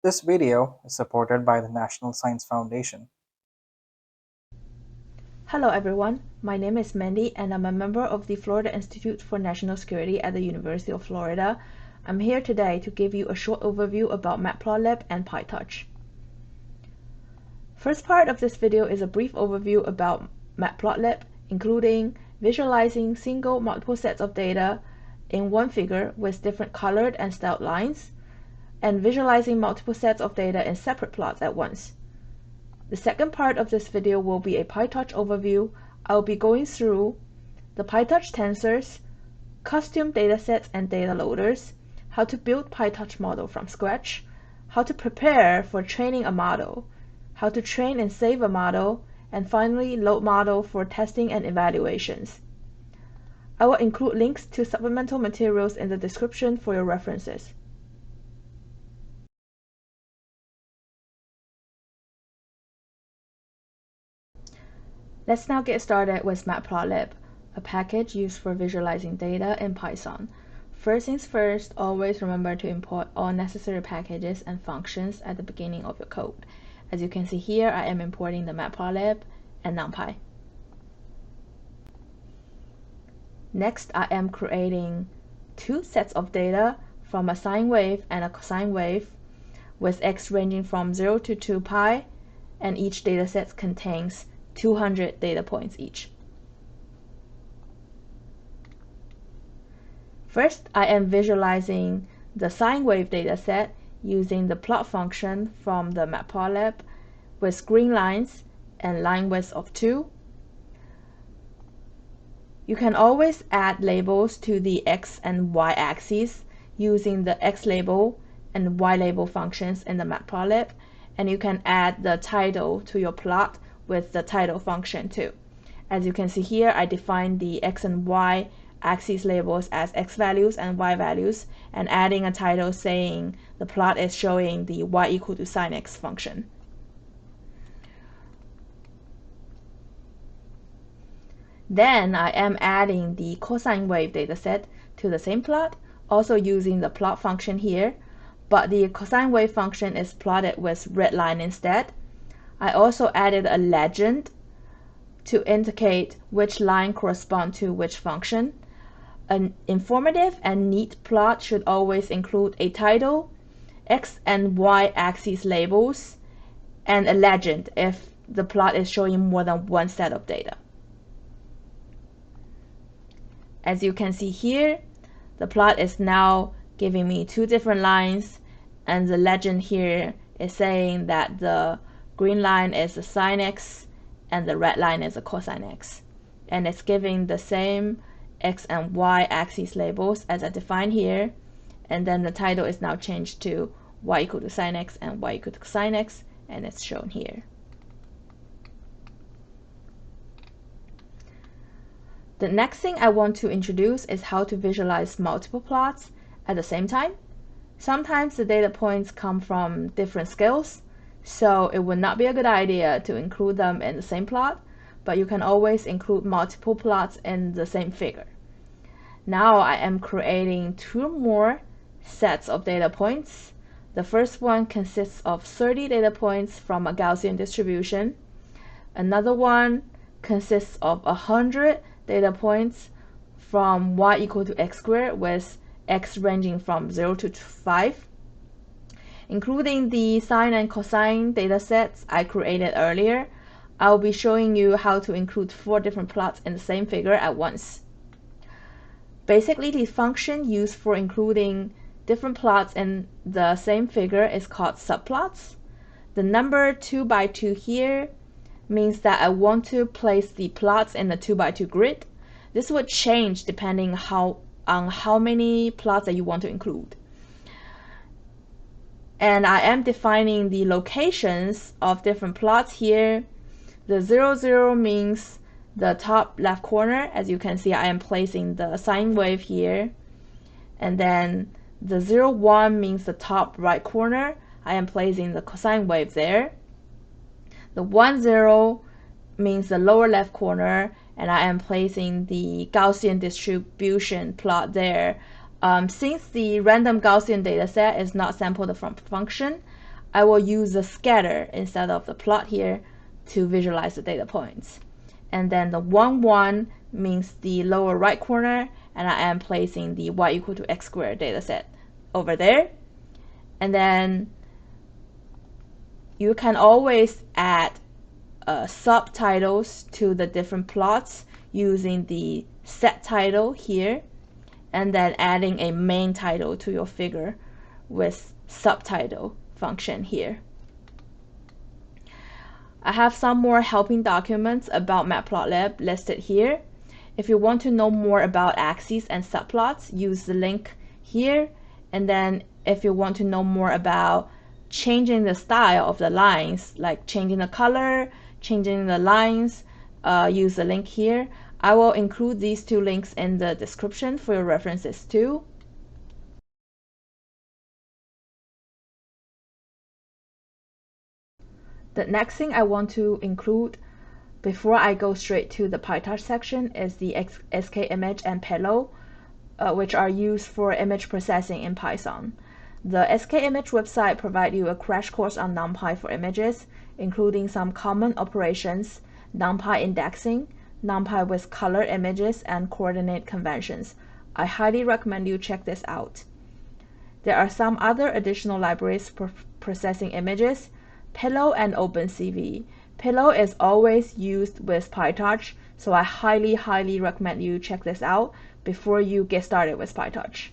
This video is supported by the National Science Foundation. Hello everyone, my name is Mandy and I'm a member of the Florida Institute for National Security at the University of Florida. I'm here today to give you a short overview about Matplotlib and PyTorch. First part of this video is a brief overview about Matplotlib, including visualizing single multiple sets of data in one figure with different colored and styled lines, and visualizing multiple sets of data in separate plots at once. The second part of this video will be a PyTorch overview. I'll be going through the PyTorch tensors, custom datasets and data loaders, how to build PyTorch model from scratch, how to prepare for training a model, how to train and save a model, and finally load model for testing and evaluations. I will include links to supplemental materials in the description for your references. Let's now get started with Matplotlib, a package used for visualizing data in Python. First things first, always remember to import all necessary packages and functions at the beginning of your code. As you can see here, I am importing the Matplotlib and NumPy. Next, I am creating two sets of data from a sine wave and a cosine wave with x ranging from 0 to 2 pi, and each dataset contains 200 data points each. First, I am visualizing the sine wave dataset using the plot function from the Matplotlib with green lines and line width of 2. You can always add labels to the x and y axes using the x label and y label functions in the Matplotlib, and you can add the title to your plot with the title function too. As you can see here, I defined the x and y axis labels as x values and y values, and adding a title saying the plot is showing the y equal to sine x function. Then I am adding the cosine wave dataset to the same plot, also using the plot function here, but the cosine wave function is plotted with red line instead. I also added a legend to indicate which line corresponds to which function. An informative and neat plot should always include a title, x and y axis labels, and a legend if the plot is showing more than one set of data. As you can see here, the plot is now giving me two different lines, and the legend here is saying that the green line is a sine x and the red line is a cosine x, and it's giving the same x and y axis labels as I defined here, and then the title is now changed to y equal to sine x and y equal to cosine x, and it's shown here. The next thing I want to introduce is how to visualize multiple plots at the same time. Sometimes the data points come from different scales, so it would not be a good idea to include them in the same plot, but you can always include multiple plots in the same figure. Now I am creating two more sets of data points. The first one consists of 30 data points from a Gaussian distribution. Another one consists of 100 data points from y equal to x squared with x ranging from 0 to 5. Including the sine and cosine datasets I created earlier, I'll be showing you how to include 4 different plots in the same figure at once. Basically, the function used for including different plots in the same figure is called subplots. The number 2 by 2 here means that I want to place the plots in the 2 by 2 grid. This would change depending on how many plots that you want to include. And I am defining the locations of different plots here. The 0, 0 means the top left corner. As you can see, I am placing the sine wave here. And then the 0, 1 means the top right corner. I am placing the cosine wave there. The 1, 0 means the lower left corner, and I am placing the Gaussian distribution plot there. Since the random Gaussian dataset is not sampled from function, I will use the scatter instead of the plot here to visualize the data points. And then the 1, 1 means the lower right corner, and I am placing the y equal to x squared data set over there. And then you can always add subtitles to the different plots using the set title here, and then adding a main title to your figure with subtitle function here. I have some more helping documents about Matplotlib listed here. If you want to know more about axes and subplots, use the link here. And then if you want to know more about changing the style of the lines, like changing the color, changing the lines, use the link here. I will include these two links in the description for your references too. The next thing I want to include before I go straight to the PyTorch section is the Scikit-image and Pillow, which are used for image processing in Python. The Scikit-image website provides you a crash course on NumPy for images, including some common operations, NumPy indexing, NumPy with color images, and coordinate conventions. I highly recommend you check this out. There are some other additional libraries for processing images, Pillow and OpenCV. Pillow is always used with PyTorch, so I highly recommend you check this out before you get started with PyTorch.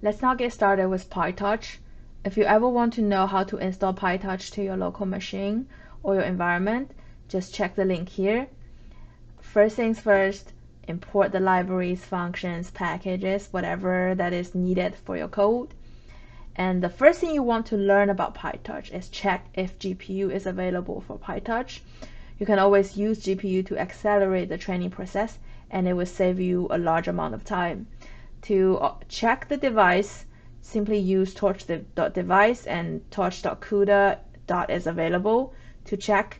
Let's now get started with PyTorch. If you ever want to know how to install PyTorch to your local machine or your environment, just check the link here. First things first, import the libraries, functions, packages, whatever that is needed for your code. And the first thing you want to learn about PyTorch is check if GPU is available for PyTorch. You can always use GPU to accelerate the training process, and it will save you a large amount of time. To check the device, simply use torch.device and torch.cuda is available to check.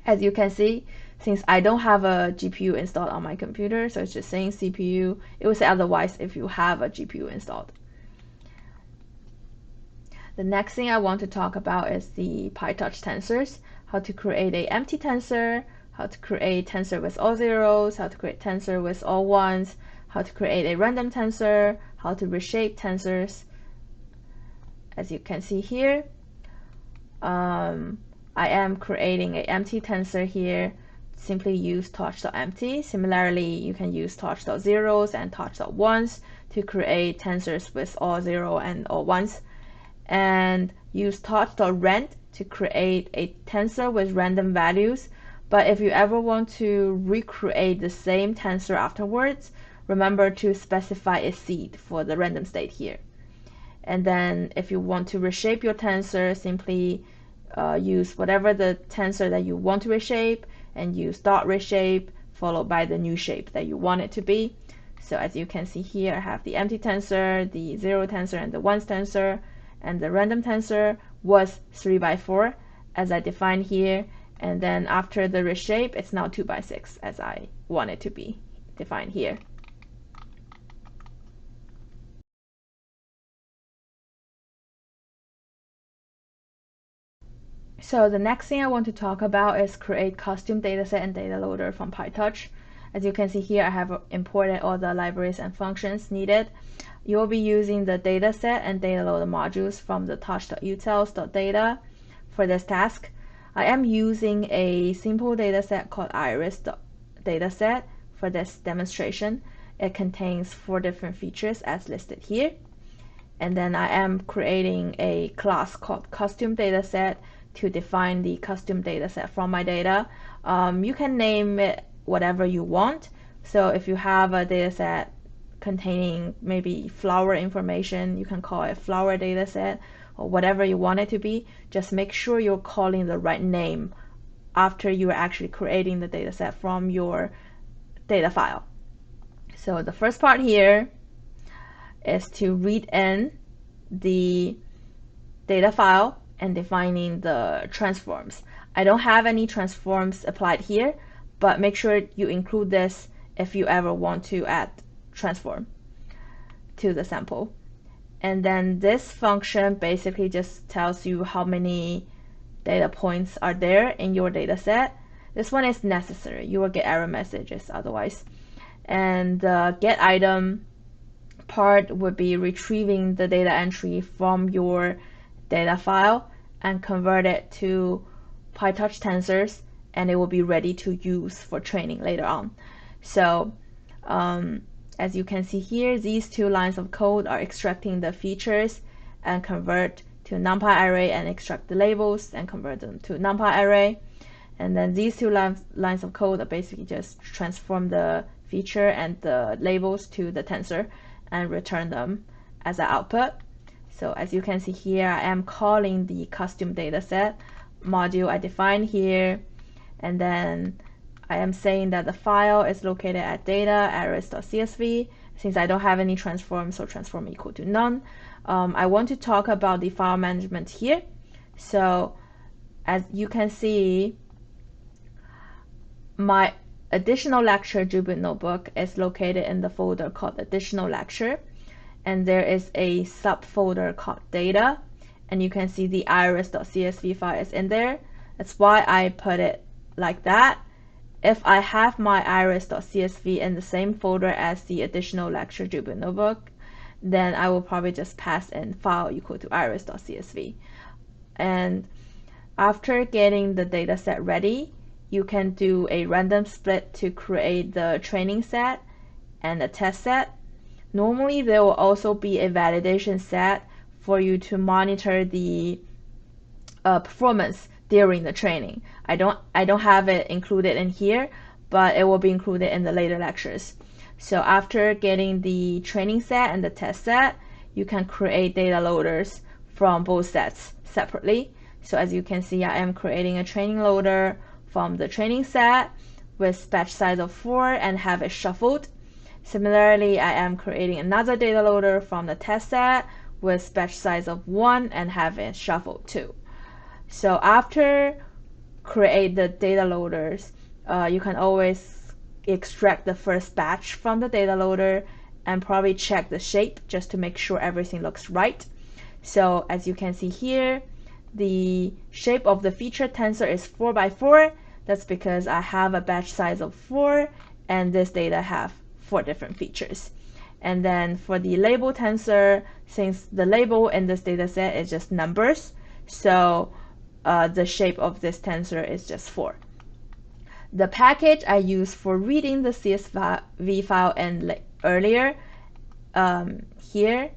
As you can see, since I don't have a GPU installed on my computer, so it's just saying CPU, it will say otherwise if you have a GPU installed. The next thing I want to talk about is the PyTorch tensors, how to create an empty tensor, how to create tensor with all zeros, how to create tensor with all ones, how to create a random tensor, how to reshape tensors. As you can see here, I am creating an empty tensor here. Simply use torch.empty. Similarly, you can use torch.zeros and torch.ones to create tensors with all zero and all ones. And use torch.rand to create a tensor with random values. But if you ever want to recreate the same tensor afterwards, remember to specify a seed for the random state here. And then if you want to reshape your tensor, simply use whatever the tensor that you want to reshape and use dot reshape followed by the new shape that you want it to be. So as you can see here, I have the empty tensor, the zero tensor, and the ones tensor, and the random tensor was 3×4 as I defined here, and then after the reshape it's now 2×6 as I want it to be defined here. So the next thing I want to talk about is create custom dataset and Dataloader from PyTorch. As you can see here, I have imported all the libraries and functions needed. You will be using the dataset and Dataloader modules from the torch.utils.data for this task. I am using a simple dataset called iris.dataset for this demonstration. It contains 4 different features as listed here. And then I am creating a class called custom dataset to define the custom dataset from my data. You can name it whatever you want. So if you have a dataset containing maybe flower information, you can call it flower dataset or whatever you want it to be. Just make sure you're calling the right name after you're actually creating the dataset from your data file. So the first part here is to read in the data file and defining the transforms. I don't have any transforms applied here, but make sure you include this if you ever want to add transform to the sample. And then this function basically just tells you how many data points are there in your data set. This one is necessary. You will get error messages otherwise. And the get item part would be retrieving the data entry from your data file and convert it to PyTorch tensors, and it will be ready to use for training later on. So as you can see here, these two lines of code are extracting the features and convert to NumPy array, and extract the labels and convert them to NumPy array. And then these two lines of code are basically just transform the feature and the labels to the tensor and return them as an output. So as you can see here, I am calling the custom dataset module I defined here, and then I am saying that the file is located at data arrays.csv. Since I don't have any transform, so transform equal to none. I want to talk about the file management here. So as you can see, my additional lecture Jupyter notebook is located in the folder called additional lecture, and there is a subfolder called data, and you can see the iris.csv file is in there. That's why I put it like that. If I have my iris.csv in the same folder as the additional lecture Jupyter notebook, then I will probably just pass in file equal to iris.csv. And after getting the data set ready, you can do a random split to create the training set and the test set. Normally, there will also be a validation set for you to monitor the performance during the training. I don't have it included in here, but it will be included in the later lectures. So after getting the training set and the test set, you can create data loaders from both sets separately. So as you can see, I am creating a training loader from the training set with batch size of 4 and have it shuffled. Similarly, I am creating another data loader from the test set with batch size of 1 and have it shuffled too. So after create the data loaders, you can always extract the first batch from the data loader and probably check the shape just to make sure everything looks right. So as you can see here, the shape of the feature tensor is 4 by 4. That's because I have a batch size of 4 and this data have 4 different features. And then for the label tensor, since the label in this data set is just numbers, so the shape of this tensor is just 4. The package I used for reading the CSV file and earlier here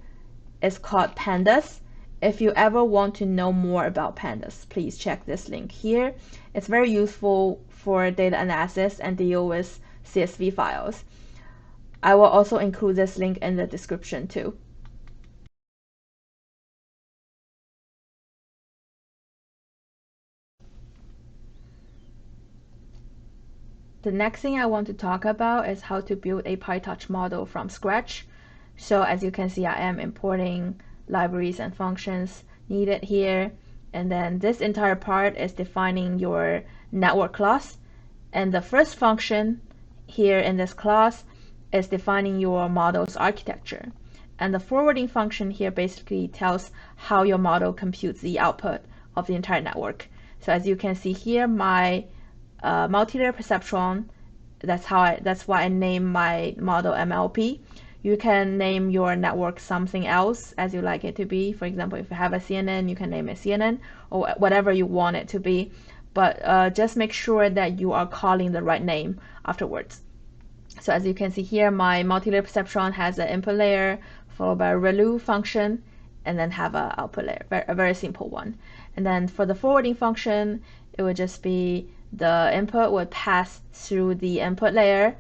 is called pandas. If you ever want to know more about pandas, please check this link here. It's very useful for data analysis and deal with CSV files. I will also include this link in the description too. The next thing I want to talk about is how to build a PyTorch model from scratch. So as you can see, I am importing libraries and functions needed here. And then this entire part is defining your network class. And the first function here in this class is defining your model's architecture. And the forwarding function here basically tells how your model computes the output of the entire network. So as you can see here, my multi-layer perceptron, that's why I name my model MLP. You can name your network something else as you like it to be. For example, if you have a CNN, you can name it CNN or whatever you want it to be. But just make sure that you are calling the right name afterwards. So as you can see here, my multi-layer perceptron has an input layer followed by a ReLU function and then have an output layer, a very simple one. And then for the forwarding function, it would just be the input would pass through the input layer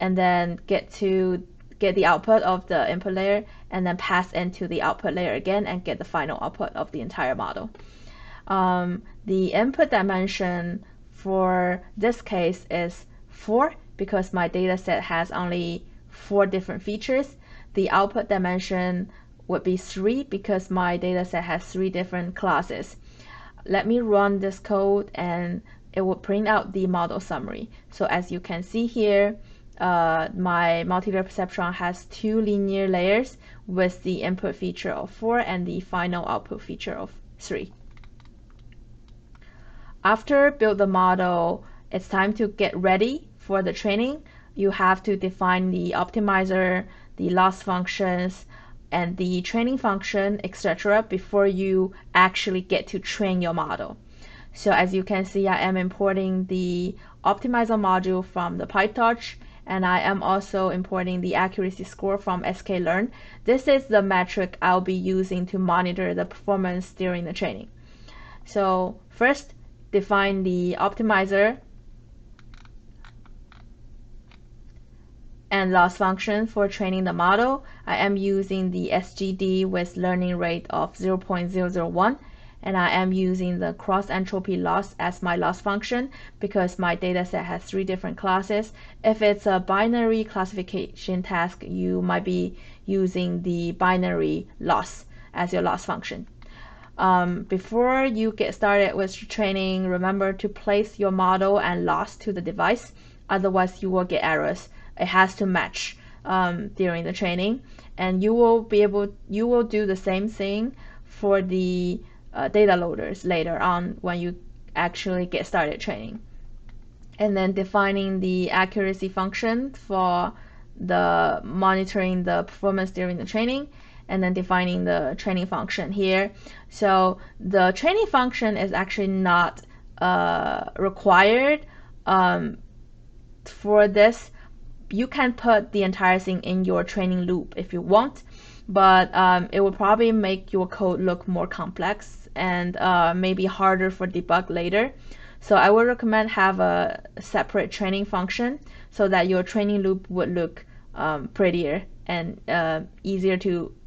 and then get the output of the input layer and then pass into the output layer again and get the final output of the entire model. The input dimension for this case is 4 because my data set has only 4 different features. The output dimension would be 3 because my data set has 3 different classes. Let me run this code and it will print out the model summary. So as you can see here, my multi-layer perceptron has 2 linear layers with the input feature of 4 and the final output feature of 3. After build the model, it's time to get ready for the training. You have to define the optimizer, the loss functions, and the training function, etc. before you actually get to train your model. So as you can see, I am importing the optimizer module from the PyTorch, and I am also importing the accuracy score from sklearn. This is the metric I'll be using to monitor the performance during the training. So first, define the optimizer and loss function for training the model. I am using the SGD with learning rate of 0.001, and I am using the cross entropy loss as my loss function because my dataset has 3 different classes. If it's a binary classification task, you might be using the binary loss as your loss function. Before you get started with training, remember to place your model and loss to the device, otherwise you will get errors. It has to match during the training, and you will do the same thing for the data loaders later on when you actually get started training. And then defining the accuracy function for the monitoring the performance during the training, and then defining the training function here. So the training function is actually not required for this. You can put the entire thing in your training loop if you want, but it will probably make your code look more complex and maybe harder for debug later. So I would recommend have a separate training function so that your training loop would look prettier and easier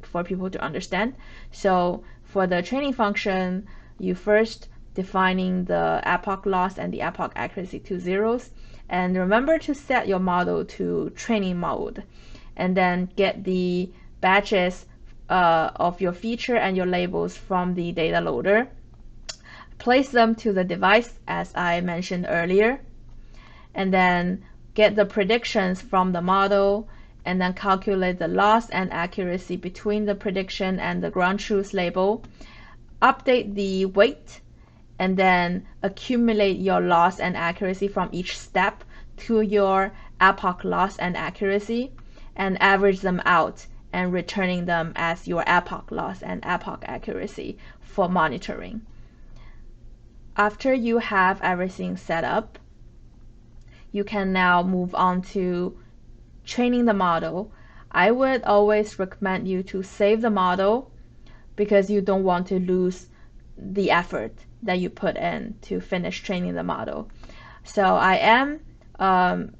for people to understand. So for the training function, you first defining the epoch loss and the epoch accuracy to zeros. And remember to set your model to training mode, and then get the batches of your feature and your labels from the data loader. Place them to the device as I mentioned earlier, and then get the predictions from the model, and then calculate the loss and accuracy between the prediction and the ground truth label. Update the weight, and then accumulate your loss and accuracy from each step to your epoch loss and accuracy, and average them out and returning them as your epoch loss and epoch accuracy for monitoring. After you have everything set up, you can now move on to training the model. I would always recommend you to save the model because you don't want to lose the effort that you put in to finish training the model. So I am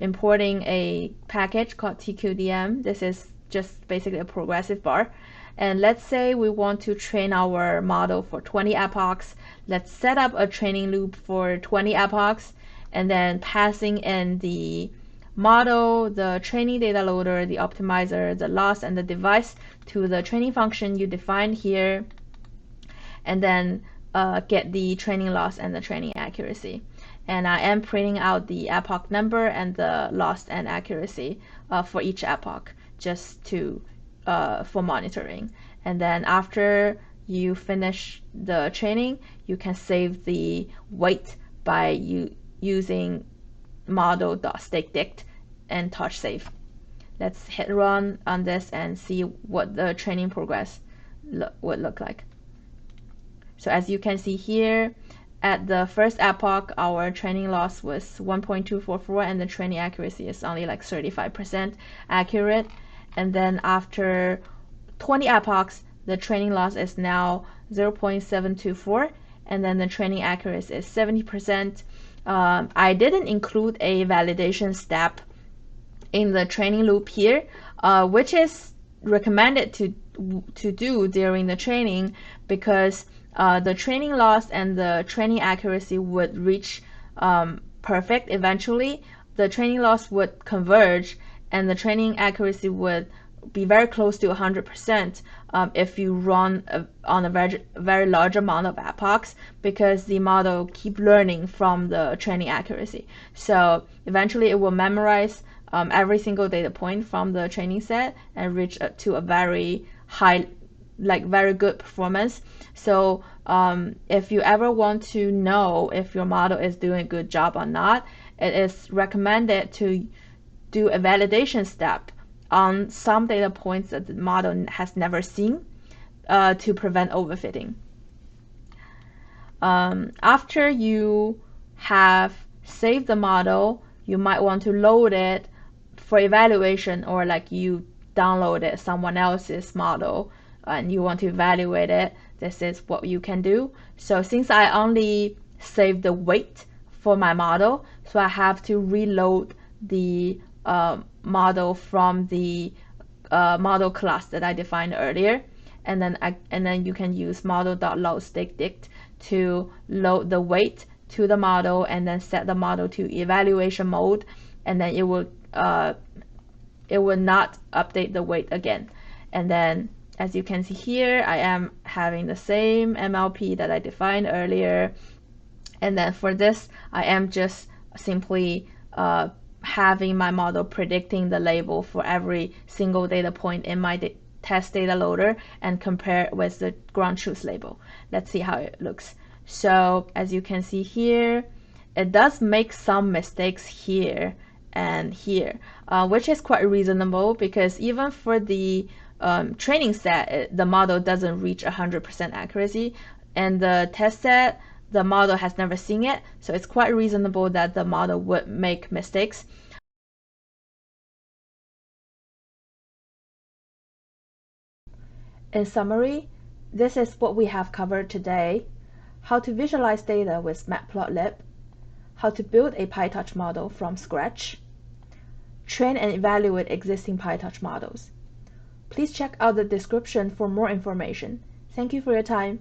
importing a package called TQDM. This is just basically a progressive bar. And let's say we want to train our model for 20 epochs. Let's set up a training loop for 20 epochs, and then passing in the model, the training data loader, the optimizer, the loss, and the device to the training function you defined here, and then get the training loss and the training accuracy. And I am printing out the epoch number and the loss and accuracy for each epoch just to for monitoring. And then after you finish the training, you can save the weight by using model.stakeDict and touch save. Let's hit run on this and see what the training progress would look like. So as you can see here, at the first epoch, our training loss was 1.244 and the training accuracy is only like 35% accurate. And then after 20 epochs, the training loss is now 0.724, and then the training accuracy is 70%. I didn't include a validation step in the training loop here, which is recommended to do during the training, because the training loss and the training accuracy would reach perfect eventually. The training loss would converge and the training accuracy would be very close to 100% if you run on a very large amount of epochs, because the model keep learning from the training accuracy. So eventually it will memorize every single data point from the training set and reach to a very high, like very good performance. So if you ever want to know if your model is doing a good job or not, it is recommended to do a validation step on some data points that the model has never seen to prevent overfitting. After you have saved the model, you might want to load it for evaluation, or like you downloaded someone else's model and you want to evaluate it. This is what you can do. So since I only saved the weight for my model, so I have to reload the model from the model class that I defined earlier, and then you can use model.loadStickDict to load the weight to the model, and then set the model to evaluation mode, and then it will not update the weight again. And then as you can see here, I am having the same MLP that I defined earlier, and then for this I am just simply having my model predicting the label for every single data point in my test data loader and compare it with the ground truth label. Let's see how it looks. So as you can see here, it does make some mistakes here and here, which is quite reasonable, because even for the training set, the model doesn't reach 100% accuracy, and the test set, the model has never seen it, so it's quite reasonable that the model would make mistakes. In summary, this is what we have covered today: how to visualize data with Matplotlib, how to build a PyTorch model from scratch, train and evaluate existing PyTorch models. Please check out the description for more information. Thank you for your time.